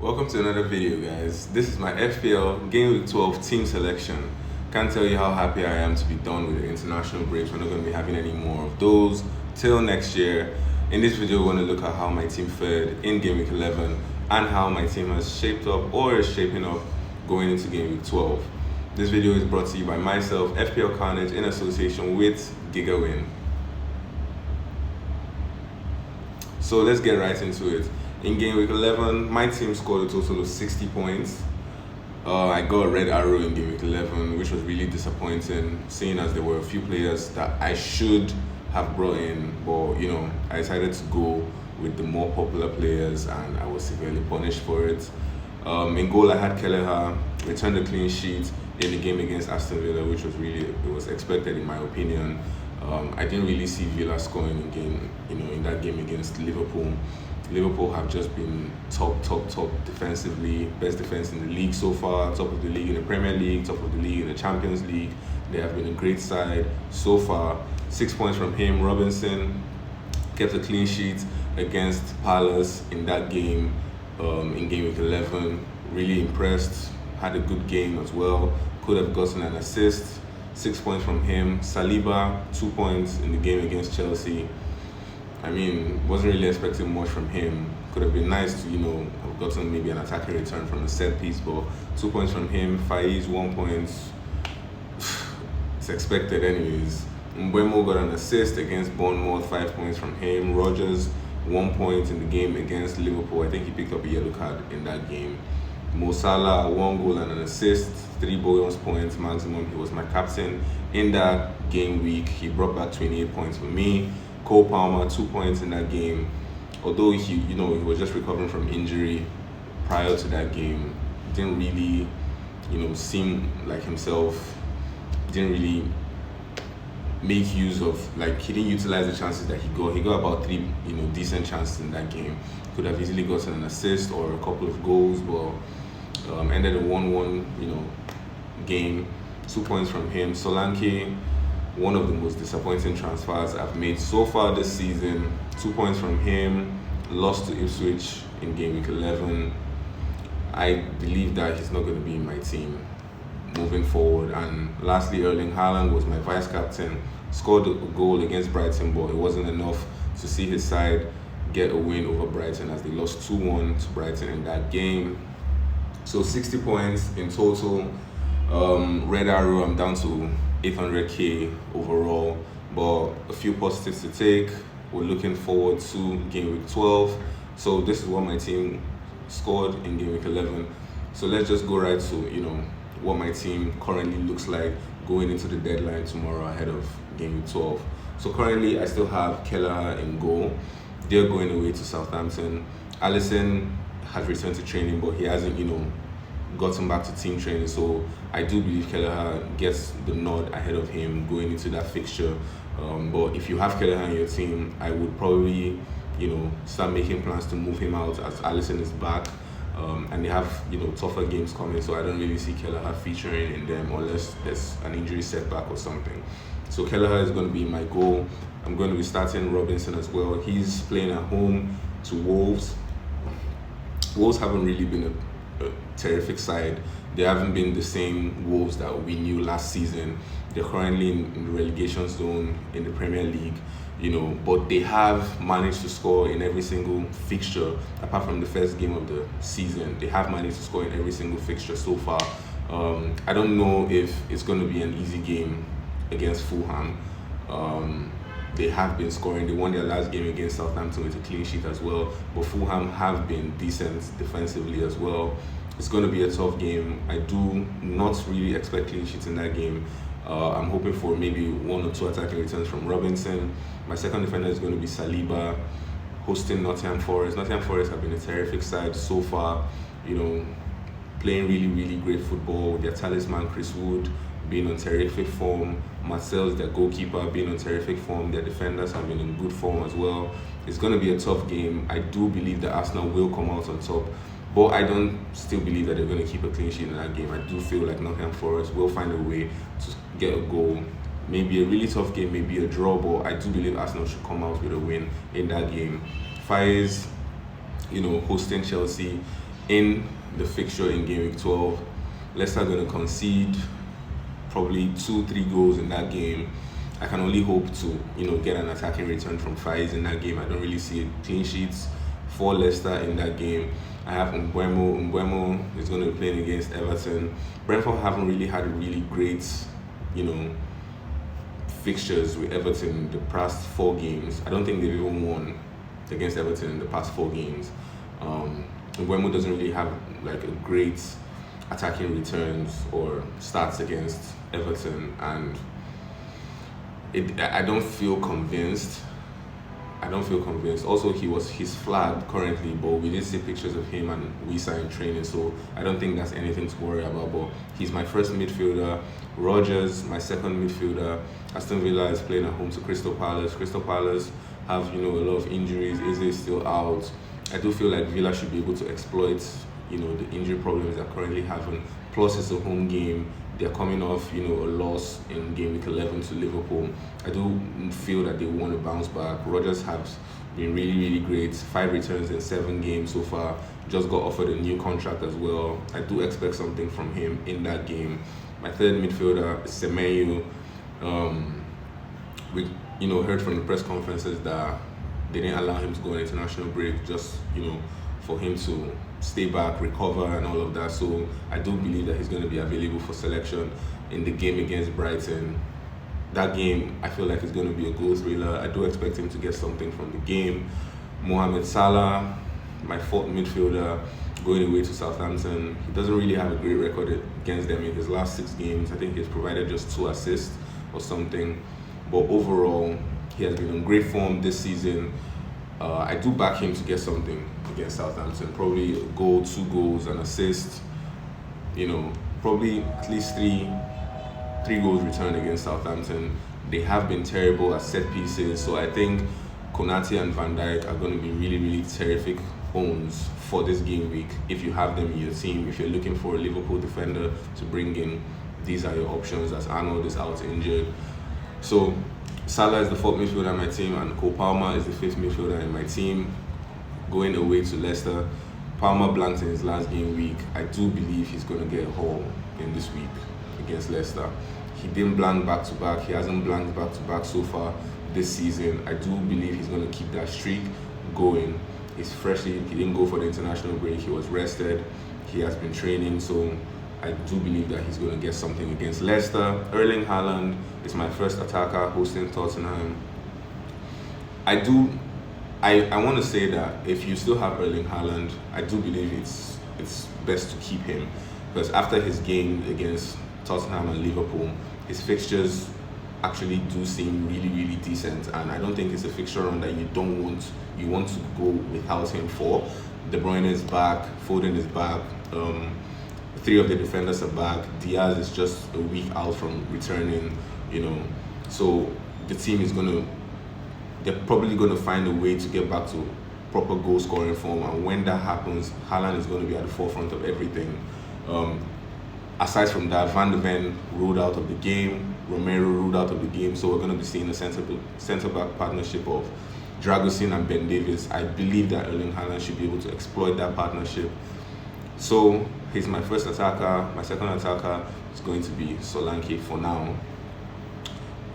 Welcome to another video, guys. This is my FPL Gameweek 12 team selection. Can't tell you how happy I am to be done with the international breaks. We're not going to be having any more of those till next year. In this video, we're going to look at how my team fared in Gameweek 11 and how my team has shaped up or is shaping up going into Gameweek 12. This video is brought to you by myself, FPL.CARNAGE, in association with GW12. So let's get right into it. In game week 11, my team scored a total of 60 points. I got a red arrow in game week 11, which was really disappointing, seeing as there were a few players that I should have brought in, but I decided to go with the more popular players and I was severely punished for it. In goal, I had Kelleher, returned a clean sheet in the game against Aston Villa, which was it was expected in my opinion. I didn't really see Villa scoring in that game against Liverpool. Liverpool have just been top defensively, best defense in the league so far, top of the league in the Premier League, top of the league in the Champions League. They have been a great side so far. 6 points from him. Robinson kept a clean sheet against Palace in that game, in game week 11. Really impressed, had a good game as well. Could have gotten an assist. 6 points from him. Saliba, 2 points in the game against Chelsea. Wasn't really expecting much from him. Could have been nice to, have gotten maybe an attacking return from a set piece, but 2 points from him. Faiz, 1 point. It's expected anyways. Mbeumo got an assist against Bournemouth, 5 points from him. Rodgers, 1 point in the game against Liverpool. I think he picked up a yellow card in that game. Mo Salah, 1 goal and an assist, 3 bonus points maximum. He was my captain in that game week. He brought back 28 points for me. Cole Palmer, 2 points in that game. Although he was just recovering from injury prior to that game, didn't really, seem like himself. Didn't really make use of, he didn't utilize the chances that he got. He got about 3, decent chances in that game. Could have easily gotten an assist or a couple of goals, but ended a 1-1, game. 2 points from him. Solanke, one of the most disappointing transfers I've made so far this season. 2 points from him. Lost to Ipswich in game week 11. I believe that he's not going to be in my team moving forward. And lastly, Erling Haaland was my vice captain. Scored a goal against Brighton, but it wasn't enough to see his side get a win over Brighton as they lost 2-1 to Brighton in that game. So 60 points in total. Red arrow, I'm down to 800k overall, but a few positives to take. We're looking forward to game week 12. So this is what my team scored in game week 11. So let's just go right to what my team currently looks like going into the deadline tomorrow ahead of game week 12. So currently I still have Kelleher in goal. They're going away to Southampton. Alisson has returned to training, but he hasn't gotten back to team training, so I do believe Kelleher gets the nod ahead of him going into that fixture. But if you have Kelleher in your team, I would probably start making plans to move him out as Alisson is back, and they have tougher games coming, so I don't really see Kelleher featuring in them unless there's an injury setback or something. So Kelleher is going to be my goal. I'm going to be starting Robinson as well. He's playing at home to Wolves. Wolves haven't really been a terrific side. They haven't been the same Wolves that we knew last season. They're currently in the relegation zone in the Premier League, but they have managed to score in every single fixture, apart from the first game of the season. They have managed to score in every single fixture so far. I don't know if it's going to be an easy game against Fulham. They have been scoring. They won their last game against Southampton with a clean sheet as well. But Fulham have been decent defensively as well. It's going to be a tough game. I do not really expect clean sheets in that game. I'm hoping for maybe 1 or 2 attacking returns from Robinson. My second defender is going to be Saliba, hosting Nottingham Forest. Nottingham Forest have been a terrific side so far. Playing really great football with their talisman Chris Wood being on terrific form. Marcel's their goalkeeper being on terrific form. Their defenders have been in good form as well. It's going to be a tough game. I do believe that Arsenal will come out on top, but I don't still believe that they're going to keep a clean sheet in that game. I do feel like Nottingham Forest will find a way to get a goal. Maybe a really tough game, maybe a draw, but I do believe Arsenal should come out with a win in that game. Faiz, hosting Chelsea. in the fixture in Gameweek 12. Leicester are going to concede probably 2-3 goals in that game. I can only hope to, get an attacking return from Faiz in that game. I don't really see clean sheets for Leicester in that game. I have Mbeumo. Mbeumo is going to be playing against Everton. Brentford haven't really had a really great, fixtures with Everton in the past 4 games. I don't think they've even won against Everton in the past 4 games. Mbeumo doesn't really have like a great attacking returns or stats against Everton, and I don't feel convinced. Also, he's flagged currently, but we did see pictures of him and Wisa in training, so I don't think that's anything to worry about. But he's my first midfielder. Rogers, my second midfielder. Aston Villa is playing at home to Crystal Palace. Crystal Palace have a lot of injuries. Eze still out. I do feel like Villa should be able to exploit the injury problems they're currently having. Plus, it's a home game. They're coming off, a loss in game week 11 to Liverpool. I do feel that they want to bounce back. Rodgers has been really, really great. 5 returns in 7 games so far. Just got offered a new contract as well. I do expect something from him in that game. My third midfielder is Semenyo. We, heard from the press conferences that they didn't allow him to go on international break, just, for him to stay back, recover, and all of that. So I do believe that he's going to be available for selection in the game against Brighton. That game, I feel like it's going to be a goal thriller. I do expect him to get something from the game. Mohamed Salah, my 4th midfielder, going away to Southampton. He doesn't really have a great record against them in his last 6 games. I think he's provided just 2 assists or something. But overall, he has been in great form this season. I do back him to get something against Southampton. Probably a goal, 2 goals, an assist. Probably at least 3 goals returned against Southampton. They have been terrible at set pieces, so I think Konate and Van Dijk are going to be really, really terrific owns for this game week. If you have them in your team, if you're looking for a Liverpool defender to bring in, these are your options as Arnold is out injured. So Salah is the 4th midfielder on my team, and Cole Palmer is the 5th midfielder in my team. Going away to Leicester, Palmer blanked in his last game week. I do believe he's going to get a haul in this week against Leicester. He didn't blank back to back. He hasn't blanked back to back so far this season. I do believe he's going to keep that streak going. He didn't go for the international break. He was rested. He has been training, so I do believe that he's going to get something against Leicester. Erling Haaland is my first attacker hosting Tottenham. I want to say that if you still have Erling Haaland, I do believe it's best to keep him, because after his game against Tottenham and Liverpool, his fixtures actually do seem really, really decent, and I don't think it's a fixture run that you want to go without him for. De Bruyne is back, Foden is back, 3 of the defenders are back. Diaz is just a week out from returning, so the team is they're probably going to find a way to get back to proper goal scoring form, and when that happens, Haaland is going to be at the forefront of everything. Aside from that, Van de Ven ruled out of the game, Romero ruled out of the game, so we're going to be seeing a centre-back partnership of Dragusin and Ben Davies. I believe that Erling Haaland should be able to exploit that partnership. So he's my first attacker. My second attacker is going to be Solanke for now.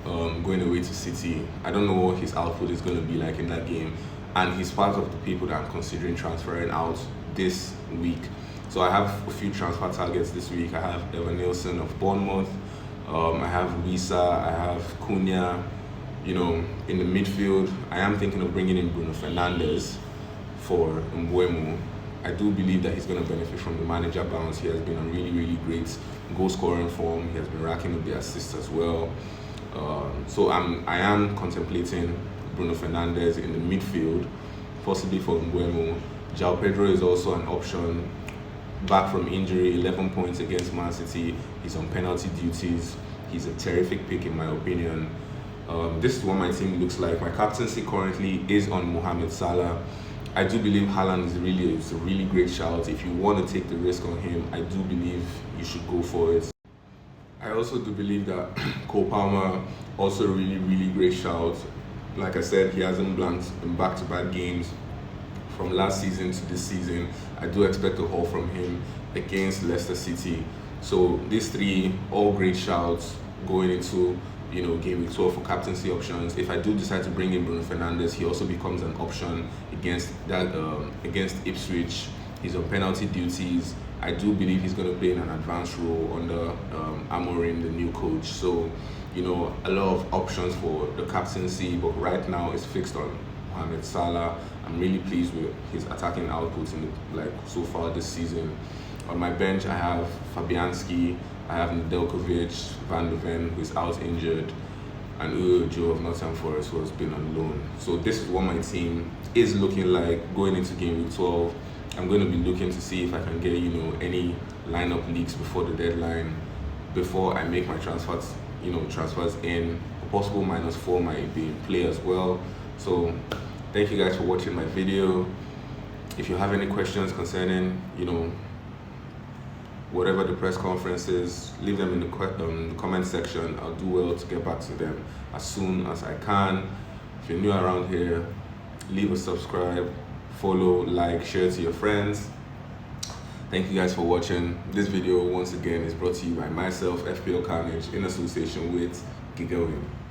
Going away to City. I don't know what his output is going to be like in that game, and he's part of the people that I'm considering transferring out this week. So I have a few transfer targets this week. I have Evan Nielsen of Bournemouth. I have Wisa. I have Cunha. In the midfield, I am thinking of bringing in Bruno Fernandes for Mbeumo. I do believe that he's going to benefit from the manager bounce. He has been on really, really great goal scoring form. He has been racking up the assists as well. So I am contemplating Bruno Fernandes in the midfield, possibly for Mbeumo. João Pedro is also an option. Back from injury, 11 points against Man City. He's on penalty duties. He's a terrific pick in my opinion. This is what my team looks like. My captaincy currently is on Mohamed Salah. I do believe Haaland is a really great shout. If you want to take the risk on him, I do believe you should go for it. I also do believe that Cole Palmer, also a really, really great shout. Like I said, he hasn't blanked in back-to-back games from last season to this season. I do expect a haul from him against Leicester City. So these three, all great shouts going into game week 12 for captaincy options. If I do decide to bring in Bruno Fernandes, he also becomes an option against Ipswich. He's on penalty duties. I do believe he's going to play in an advanced role under Amorim, the new coach. So, a lot of options for the captaincy, but right now it's fixed on Mohamed Salah. I'm really pleased with his attacking output so far this season. On my bench, I have Fabianski, I have Nedeljkovic, Van de Ven, who is out injured, and Ujo of Nottingham Forest, who has been on loan. So this is what my team is looking like going into game week 12. I'm going to be looking to see if I can get any lineup leaks before the deadline, before I make my transfers in. A possible -4 might be in play as well. So thank you guys for watching my video. If you have any questions concerning whatever the press conference is, leave them in the comment section. I'll do well to get back to them as soon as I can. If you're new around here, leave a subscribe, follow, like, share to your friends. Thank you guys for watching. This video once again is brought to you by myself, FPL Carnage, in association with GW12.